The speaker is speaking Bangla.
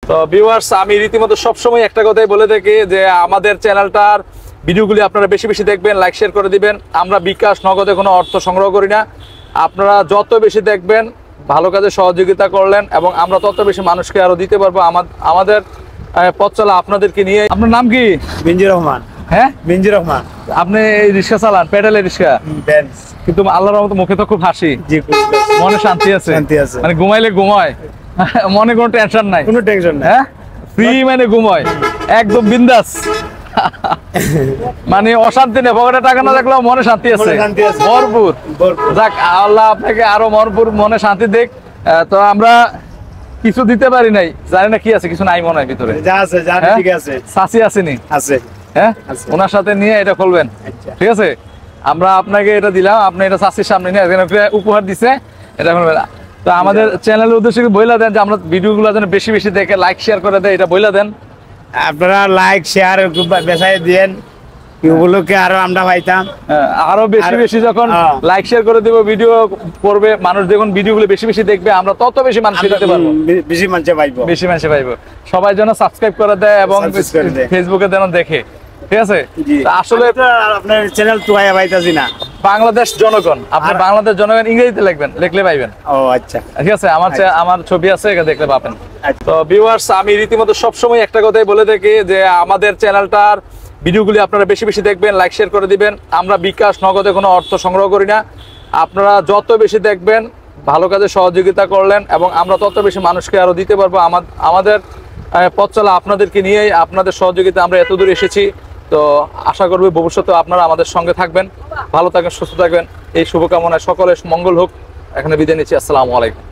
তো ভিউয়ার্স, আমি রীতিমতো সবসময় একটা কথাই বলে থাকি যে আমাদের চ্যানেলটার ভিডিওগুলি আপনারা বেশি বেশি দেখবেন, লাইক শেয়ার করে দিবেন। আমরা বিকাশ নগদে কোনো অর্থ সংগ্রহ করি না। আপনারা যত বেশি দেখবেন, ভালো কাজে সহযোগিতা করলেন এবং আমরা তত বেশি মানুষকে আরো দিতে পারবো। আমাদের পথ চলা আপনাদেরকে নিয়ে। আপনার নাম কি? মিঞ্জির রহমান। হ্যাঁ, মিঞ্জির রহমান। আপনি এই রিক্সা চালান, পেডেলের রিক্সা? বেঞ্চ। কিন্তু আল্লাহর রহমতে মুখে তো খুব হাসি, মনে শান্তি আছে। মানে ঘুমাইলে ঘুমায়, মনে কোনো টেনশন নাই। কোনো টেনশন নাই। হ্যাঁ, ফ্রি মানে ঘুমায় একদম বিন্দাস। মানে অশান্তি নেই, পকেটে টাকা না থাকলেও মনে শান্তি আছে, ভরপুর। যাক, আল্লাহ আপনাকে আরো ভরপুর মনে শান্তি দেখ। তো আমরা কিছু দিতে পারি নাই, জানি না কি আছে, কিছু নাই মনে হয় ভিতরে। যা আছে যা ঠিক আছে। সাসি আসেনি? আছে। হ্যাঁ, ওনার সাথে নিয়ে এটা খুলবেন। ঠিক আছে, আমরা আপনাকে এটা দিলাম, আপনি এটা চাষির সামনে নিয়ে উপহার দিছে, এটা খুলবেন। তো আমাদের চ্যানেলের উদ্দেশ্যে বইলা দেন যে আমরা ভিডিওগুলো যেন বেশি বেশি দেখে লাইক শেয়ার করে দেয়, এটা বইলা দেন। আপনারা লাইক শেয়ার বেসাই দেন, এগুলোকে আরো আমরা পাইতাম। আরো বেশি বেশি যখন লাইক শেয়ার করে দিব, ভিডিও করবে মানুষ, যখন ভিডিওগুলো বেশি বেশি দেখবে, আমরা তত বেশি মানুষ দিতে পারবো, বেশি মানুষে পাইবো, বেশি মানুষে পাইবো। সবাই যেন সাবস্ক্রাইব করে দেয় এবং ফেসবুকে যেন দেখে। ঠিক আছে, আসলে আপনার চ্যানেল তো পাইতাছি না। বাংলাদেশ জনগণ, আপনি বাংলাদেশ জনগণ ইংরেজিতে লিখবেন, লিখলে পাইবেন। ও আচ্ছা, ঠিক আছে, আমার ছবি আছে, এটা দেখলে পাবেন। তো ভিউয়ার্স, আমি রীতিমতো সবসময় একটা কথাই বলে থাকি যে আমাদের চ্যানেলটার ভিডিওগুলি আপনারা বেশি বেশি দেখবেন, লাইক শেয়ার করে দিবেন। আমরা বিকাশ নগদে কোনো অর্থ সংগ্রহ করি না। আপনারা যত বেশি দেখবেন, ভালো কাজে সহযোগিতা করলেন এবং আমরা তত বেশি মানুষকে আরো দিতে পারবো। আমাদের পথ চলা আপনাদেরকে নিয়েই, আপনাদের সহযোগিতা আমরা এত দূর এসেছি। তো আশা করবো ভবিষ্যতে আপনারা আমাদের সঙ্গে থাকবেন। ভালো থাকবেন, সুস্থ থাকবেন, এই শুভকামনায় সকলের মঙ্গল হোক। এখানে বিদায় নিচ্ছি। আসসালামু আলাইকুম।